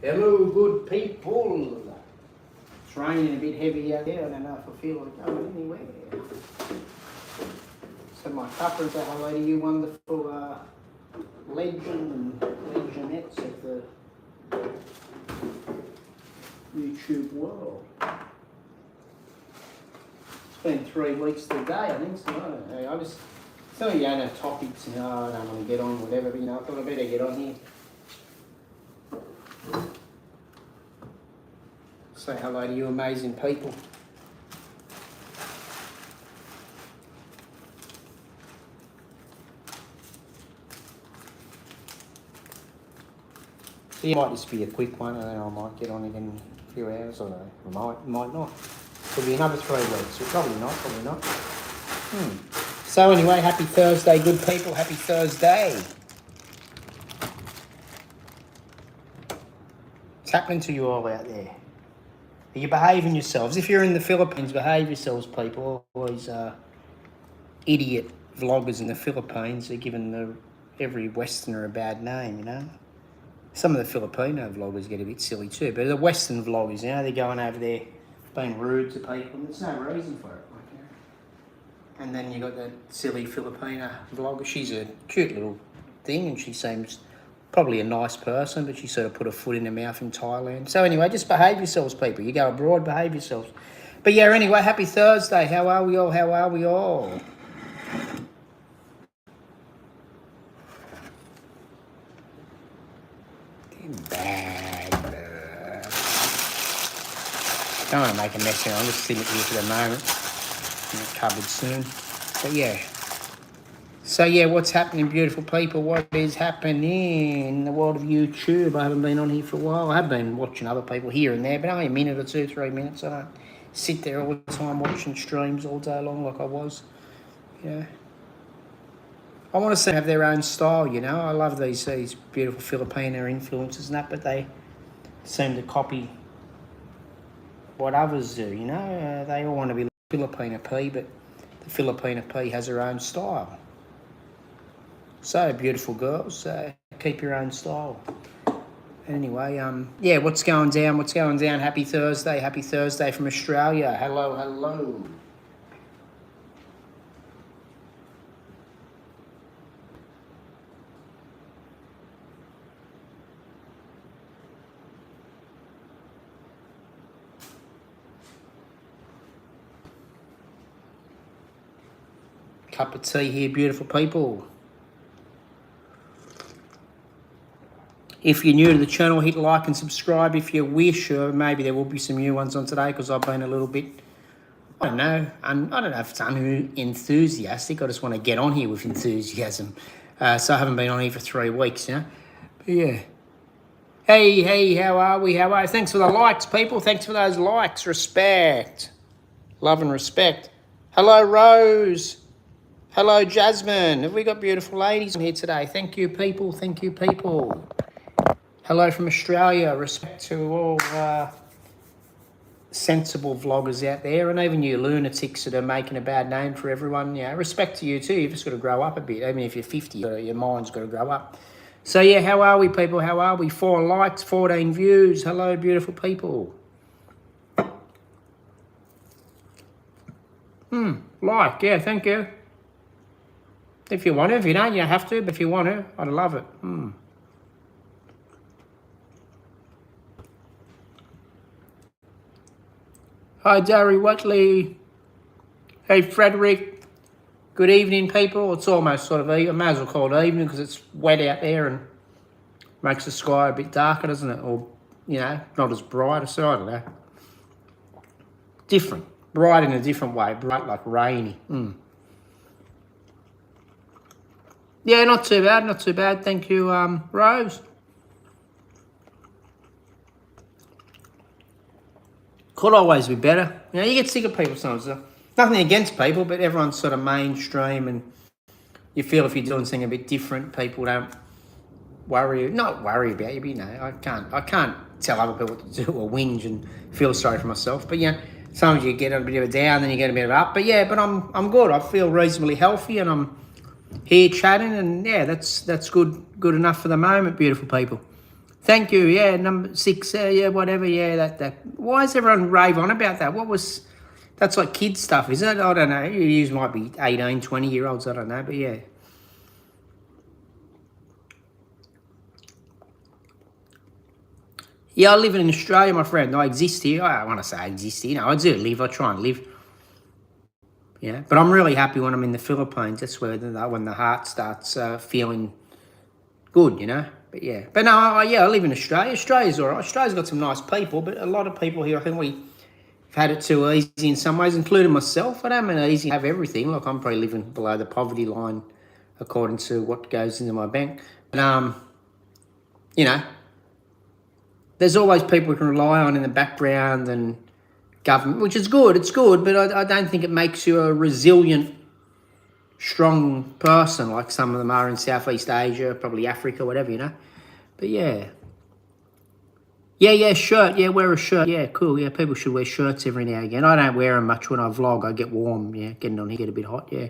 Hello, good people. It's raining a bit heavy out there. I don't know if I feel like going anywhere. So my cuppa, say hello to you wonderful legend and legendettes of the YouTube world. It's been 3 weeks today, I think. So I just, some of you don't have topics, you know, I don't want to get on, whatever, but you know, I thought I better get on here. Say hello to you amazing people. So it might just be a quick one, and then I might get on again in a few hours, or I might not. Could be another 3 weeks, or probably not. So anyway, happy Thursday, good people, happy Thursday. What's happening to you all out there? Are you behaving yourselves? If you're in the Philippines, behave yourselves, people. All these idiot vloggers in the Philippines are giving every Westerner a bad name, you know. Some of the Filipino vloggers get a bit silly too, but the Western vloggers, you know, they're going over there being rude to people, and there's no reason for it. Like, you know. And then you got that silly Filipino vlogger. She's a cute little thing, and she seems probably a nice person, but she sort of put her foot in her mouth in Thailand. So anyway, just behave yourselves, people. You go abroad, behave yourselves. But yeah, anyway, happy Thursday. How are we all? How are we all? Bad. Don't want to make a mess here. I'm just sitting here for the moment. In the cupboard soon. But yeah. So yeah, what's happening, beautiful people? What is happening in the world of YouTube? I haven't been on here for a while. I have been watching other people here and there, but only a minute or 2, 3 minutes. I don't sit there all the time watching streams all day long like I was. Yeah. I want to see them have their own style, you know. I love these beautiful Filipino influencers and that, but they seem to copy what others do, you know. They all want to be like Filipino P, but the Filipino P has her own style. So, beautiful girls, keep your own style. Anyway, yeah, what's going down? Happy Thursday from Australia. Hello. Cup of tea here, beautiful people. If you're new to the channel, hit like and subscribe if you wish, or maybe there will be some new ones on today because I've been a little bit, I don't know if it's unenthusiastic. I just want to get on here with enthusiasm. So I haven't been on here for 3 weeks, you know. But yeah. Hey, how are we? Thanks for the likes, people. Thanks for those likes. Respect. Love and respect. Hello, Rose. Hello, Jasmine. Have we got beautiful ladies in here today? Thank you, people. Hello from Australia. Respect to all sensible vloggers out there, and even you lunatics that are making a bad name for everyone. Yeah, respect to you too. You've just got to grow up a bit. Even if you're 50, your mind's got to grow up. So yeah, how are we, people? How are we? 4 likes, 14 views. Hello, beautiful people. Like, yeah, thank you. If you want to, if you don't, you don't have to, but if you want to, I'd love it. Hi, Darry Watley. Hey, Frederick. Good evening, people. It's almost sort of, I may as well call it evening because it's wet out there and makes the sky a bit darker, doesn't it? Or, you know, not as bright. So I don't know. Different. Bright in a different way. Bright like rainy. Yeah, not too bad. Thank you, Rose. Could always be better. You know, you get sick of people sometimes. Nothing against people, but everyone's sort of mainstream, and you feel if you're doing something a bit different, people don't not worry about you, but you know, I can't tell other people what to do or whinge and feel sorry for myself. But yeah, sometimes you get a bit of a down, then you get a bit of up. But yeah, but I'm good. I feel reasonably healthy, and I'm here chatting, and yeah, that's good enough for the moment, beautiful people. Thank you. Yeah, number 6. Yeah, whatever. Yeah, that. Why is everyone rave on about that? That's like kids stuff, isn't it? I don't know. You might be 18, 20-year-olds. I don't know, but yeah. Yeah, I live in Australia, my friend. I exist here. I want to say I exist here. I do live. I try and live. Yeah, but I'm really happy when I'm in the Philippines. That's where when the heart starts feeling good, But yeah, but no, I live in Australia. Australia's all right. Australia's got some nice people, but a lot of people here, I think we've had it too easy in some ways, including myself. I don't mean easy to have everything. Look, I'm probably living below the poverty line according to what goes into my bank. But, there's always people we can rely on in the background and government, which is good. It's good, but I don't think it makes you a resilient, strong person like some of them are in Southeast Asia, probably Africa, whatever. But yeah. Yeah, shirt. Yeah, wear a shirt. Yeah, cool. Yeah, people should wear shirts every now and again. I don't wear them much when I vlog. I get warm. Yeah, getting on here, get a bit hot. Yeah.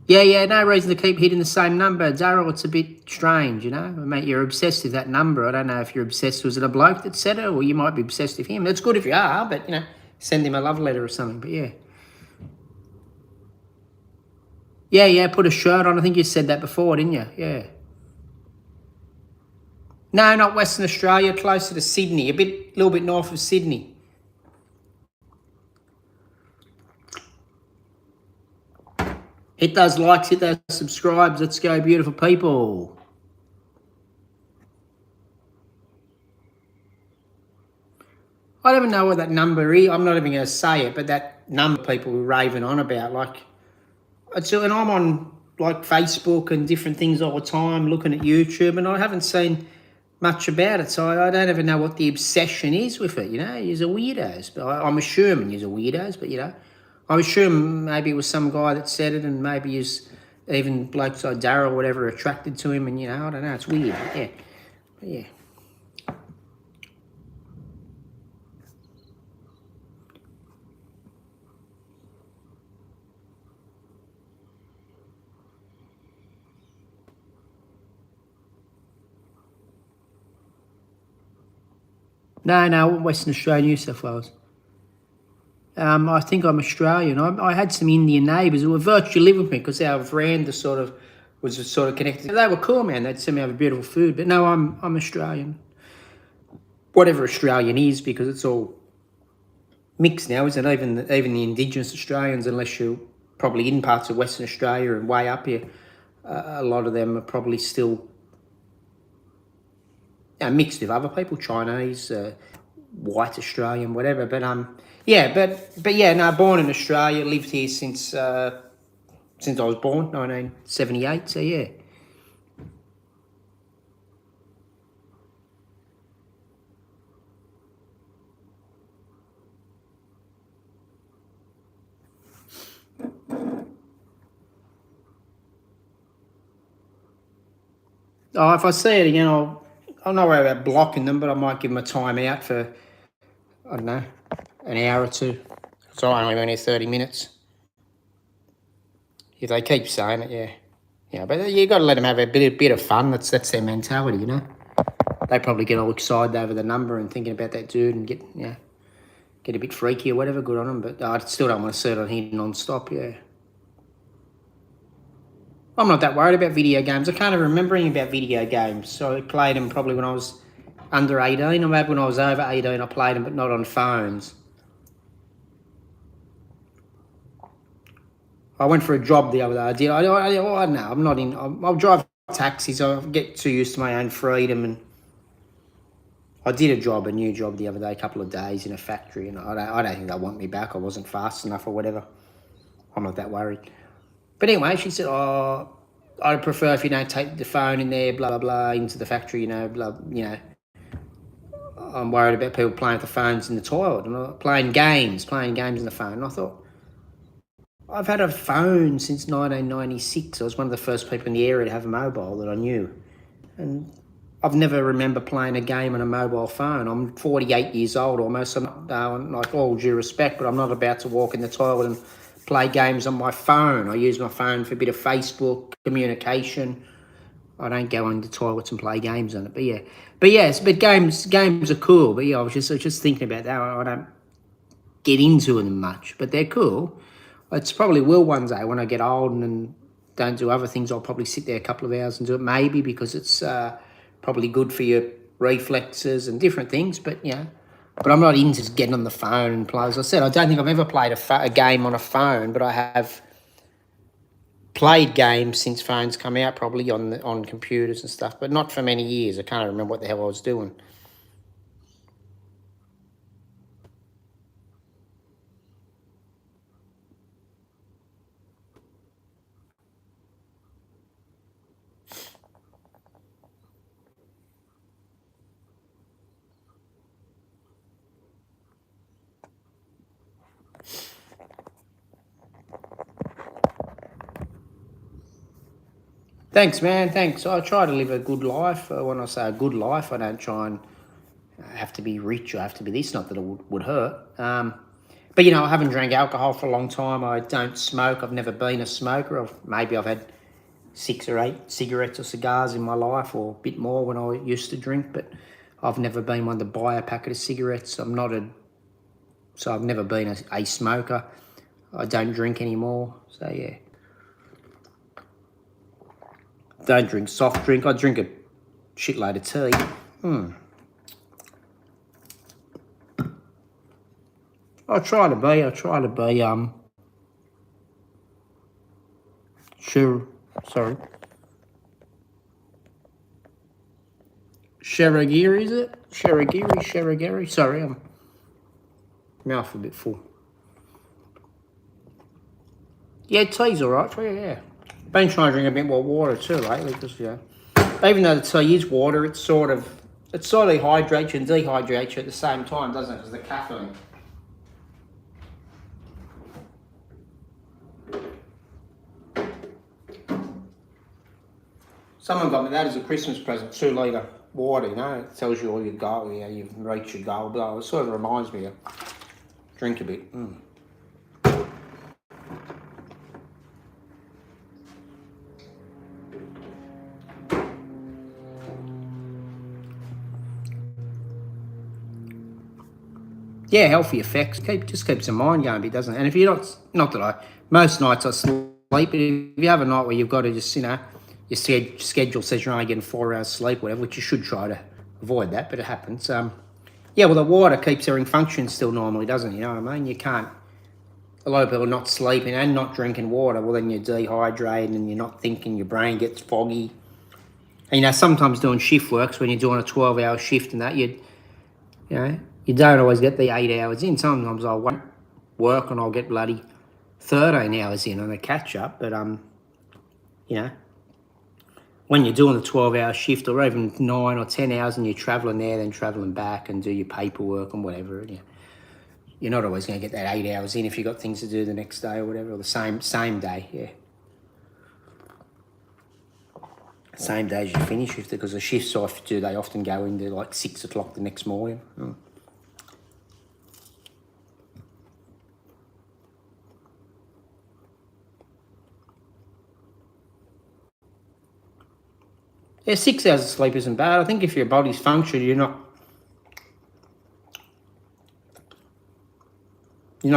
Yeah, no reason to keep hitting the same number. Daryl, it's a bit strange, Mate, you're obsessed with that number. I don't know if you're obsessed. Was it a bloke that said it, or you might be obsessed with him? That's good if you are, but, send him a love letter or something. But, yeah. Yeah, put a shirt on. I think you said that before, didn't you? Yeah. No, not Western Australia, closer to Sydney, little bit north of Sydney. Hit those likes, hit those subscribes. Let's go, beautiful people. I don't even know what that number is. I'm not even going to say it, but that number people were raving on about, and I'm on Facebook and different things all the time, looking at YouTube, and I haven't seen much about it, so I don't even know what the obsession is with it. You're weirdos, but I'm assuming you're weirdos, but I'm assuming maybe it was some guy that said it, and maybe he's even blokes like Daryl or whatever attracted to him, and I don't know, it's weird. Yeah. No, Western Australia, New South Wales. I think I'm Australian. I had some Indian neighbours who were virtually living with me because our veranda was sort of connected. They were cool, man. They'd send me over beautiful food. But no, I'm Australian. Whatever Australian is, because it's all mixed now, isn't it? Even the Indigenous Australians, unless you're probably in parts of Western Australia and way up here, a lot of them are probably still mixed with other people, Chinese, white Australian, whatever. But born in Australia, lived here since I was born, 1978. So yeah. Oh, if I see it again, I'm not worried about blocking them, but I might give them a time out for, I don't know, an hour or two. So I only only 30 minutes. If they keep saying it, yeah. Yeah, but you got to let them have a bit of fun. That's their mentality, They probably get all excited over the number and thinking about that dude and get a bit freaky or whatever. Good on them, but I still don't want to see it on here non-stop, yeah. I'm not that worried about video games. I can't even remember anything about video games. So I played them probably when I was under 18, or maybe when I was over 18 I played them, but not on phones. I went for a job the other day. I don't know. I'm not in. I'll drive taxis. I get too used to my own freedom, and I did a new job the other day, a couple of days in a factory, and I don't think they want me back. I wasn't fast enough or whatever. I'm not that worried. But anyway, she said, "Oh, I'd prefer if you don't take the phone in there, blah blah blah, into the factory, I'm worried about people playing with the phones in the toilet and playing games in the phone." And I thought, I've had a phone since 1996. I was one of the first people in the area to have a mobile that I knew. And I've never remember playing a game on a mobile phone. I'm 48 years old almost. I'm not, like, all due respect, but I'm not about to walk in the toilet and play games on my phone. I use my phone for a bit of Facebook communication. I don't go into toilets and play games on it. But games are cool. But yeah, I was just thinking about that. I don't get into them much, but they're cool. It's probably will one day when I get old and don't do other things. I'll probably sit there a couple of hours and do it, maybe because it's probably good for your reflexes and different things. But but I'm not into just getting on the phone and play. As I said, I don't think I've ever played a game on a phone, but I have played games since phones come out, probably on computers and stuff, but not for many years. I can't remember what the hell I was doing. Thanks, man. Thanks. I try to live a good life. When I say a good life, I don't try and have to be rich or have to be this. Not that it would hurt. But I haven't drank alcohol for a long time. I don't smoke. I've never been a smoker. Maybe I've had 6 or 8 cigarettes or cigars in my life, or a bit more when I used to drink. But I've never been one to buy a packet of cigarettes. So I've never been a smoker. I don't drink anymore. So yeah. Don't drink soft drink. I drink a shitload of tea. I try to be, sure, sorry. Sheragiri, is it? Sheragiri. Sorry, I'm mouth a bit full. Yeah, tea's all right for you, yeah. Been trying to drink a bit more water too lately, because even though the tea is water, it sort of hydrates you and dehydrates you at the same time, doesn't it? Because the caffeine. Someone got me that as a Christmas present, 2 litre water, it tells you all your goal, you've reached your goal, but it sort of reminds me of drink a bit. Yeah, healthy effects. Just keeps the mind going a bit, doesn't it? And if you're not that most nights I sleep, but if you have a night where you've got to just, your schedule says you're only getting 4 hours sleep, whatever, which you should try to avoid that, but it happens. Well, the water keeps everything functioning still normally, doesn't it? You know what I mean? You can't, a lot of people are not sleeping and not drinking water, well, then you're dehydrated and you're not thinking, your brain gets foggy. And, sometimes doing shift works, when you're doing a 12-hour shift and that, you don't always get the 8 hours in. Sometimes I won't work and I'll get bloody 13 hours in on a catch-up. But, when you're doing a 12-hour shift or even 9 or 10 hours and you're travelling there, then travelling back and do your paperwork and whatever, you're not always going to get that 8 hours in if you've got things to do the next day or whatever, or the same day, yeah. Same day as you finish, because the shifts they often go into like 6 o'clock the next morning. Yeah, 6 hours of sleep isn't bad. I think if your body's functioning, you're not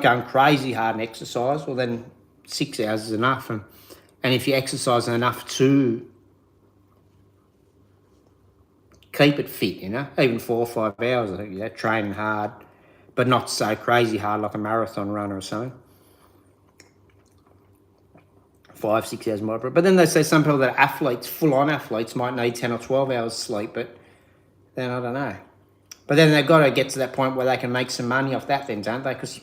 going crazy hard in exercise, well then 6 hours is enough. And if you're exercising enough to keep it fit, even 4 or 5 hours, I think, training hard, but not so crazy hard like a marathon runner or something. 5, 6 hours might be. But then they say some people that are athletes, full-on athletes, might need 10 or 12 hours sleep, but then I don't know. But then they've got to get to that point where they can make some money off that then, don't they? Because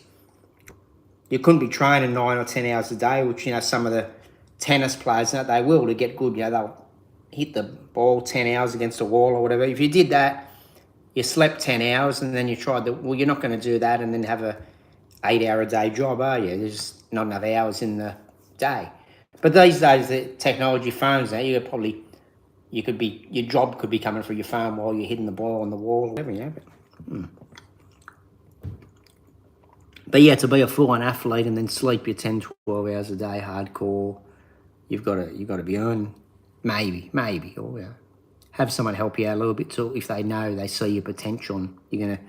you couldn't be training 9 or 10 hours a day, which, some of the tennis players, they will to get good. They'll hit the ball 10 hours against a wall or whatever. If you did that, you slept 10 hours and then you tried you're not going to do that and then have a 8-hour-a-day job, are you? There's not enough hours in the day. But these days, the technology phones now, your job could be coming through your phone while you're hitting the ball on the wall or whatever, But But yeah, to be a full-on athlete and then sleep your 10, 12 hours a day hardcore, you've got to be earning, maybe, or have someone help you out a little bit too if they know, they see your potential and you're going to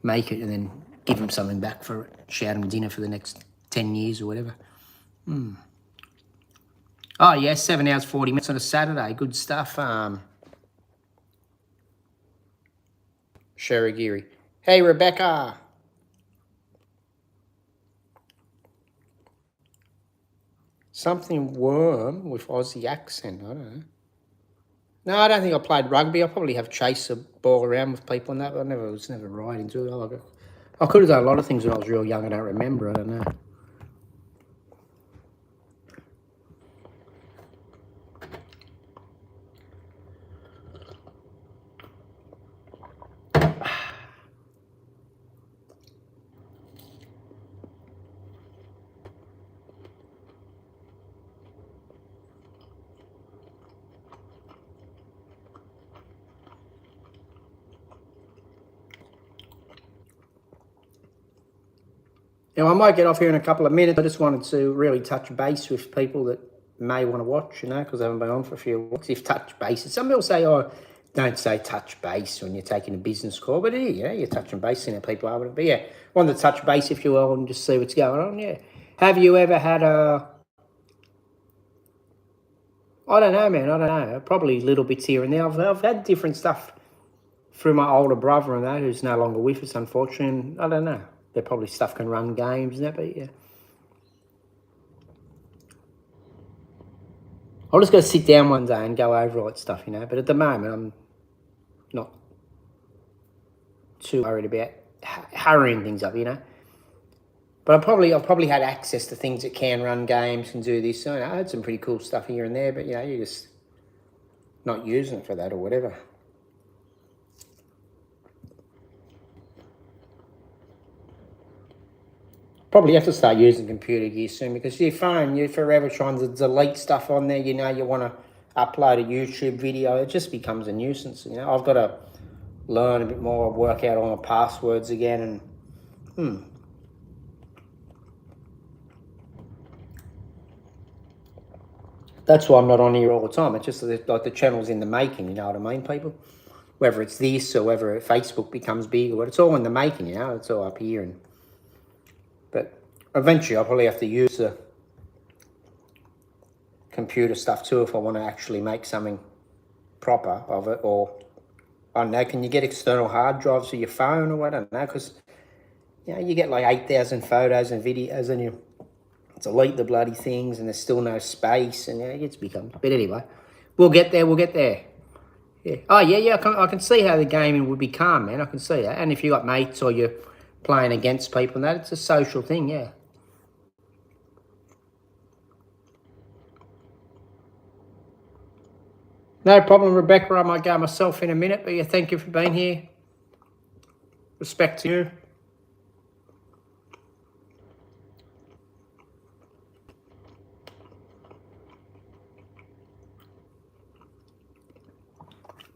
make it, and then give them something back for it. Shout them dinner for the next 10 years or whatever. Oh, yeah, 7 hours, 40 minutes on a Saturday. Good stuff. Sherry Geary. Hey, Rebecca. Something worm with Aussie accent. I don't know. No, I don't think I played rugby. I probably have chased a ball around with people and that, but I was never right into it. I could have done a lot of things when I was real young. I don't remember. I don't know. Now, I might get off here in a couple of minutes. I just wanted to really touch base with people that may want to watch, because I haven't been on for a few weeks. If touch base, some people say, oh, don't say touch base when you're taking a business call, but you're touching base, seeing how people are with it. But yeah, wanted to touch base, if you will, and just see what's going on. Yeah. Have you ever had I don't know, man. I don't know. Probably little bits here and there. I've had different stuff through my older brother and that, who's no longer with us, unfortunately. And I don't know. There probably stuff can run games and that, but yeah. I'll just go sit down one day and go over all that stuff, But at the moment, I'm not too worried about hurrying things up, But I've probably had access to things that can run games, can do this. So I had some pretty cool stuff here and there, but you're just not using it for that or whatever. Probably have to start using computer gear soon, because your phone, you're forever trying to delete stuff on there. You want to upload a YouTube video. It just becomes a nuisance. I've got to learn a bit more, work out all my passwords again, and that's why I'm not on here all the time. It's just like the channel's in the making, you know what I mean, people? Whether it's this or whether Facebook becomes big, or it's all in the making, It's all up here. But eventually I'll probably have to use the computer stuff too if I want to actually make something proper of it. Or, I don't know, can you get external hard drives for your phone or what? I don't know, because, you get like 8,000 photos and videos and you delete the bloody things and there's still no space, and it's become. But anyway, we'll get there. Yeah. Oh, yeah, I can see how the gaming would be calm, man. I can see that. And if you got mates or you're playing against people and that, it's a social thing, yeah. No problem, Rebecca. I might go myself in a minute, but thank you for being here. Respect to you.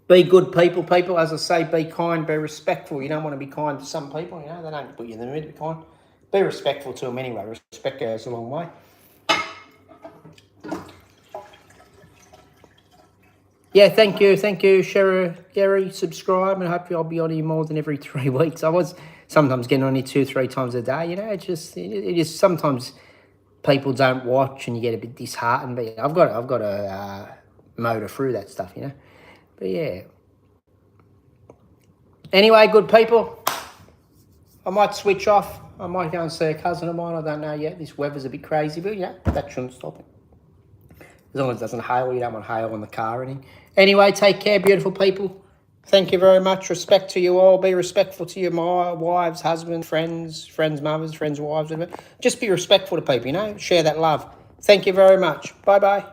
Be good people. As I say, be kind, be respectful. You don't want to be kind to some people, They don't put you in the mood to be kind. Be respectful to them anyway. Respect goes a long way. Yeah, thank you, Sherry, Gary. Subscribe, and hopefully I'll be on here more than every 3 weeks. I was sometimes getting on here 2-3 times a day. It's just it is sometimes people don't watch and you get a bit disheartened. But I've got a motor through that stuff, But yeah. Anyway, good people. I might switch off. I might go and see a cousin of mine. I don't know yet. This weather's a bit crazy, but that shouldn't stop it. As long as it doesn't hail, you don't want hail in the car or anything. Anyway, take care, beautiful people. Thank you very much. Respect to you all. Be respectful to your wives, husbands, friends, mothers, friends' wives, whatever. Just be respectful to people, Share that love. Thank you very much. Bye-bye.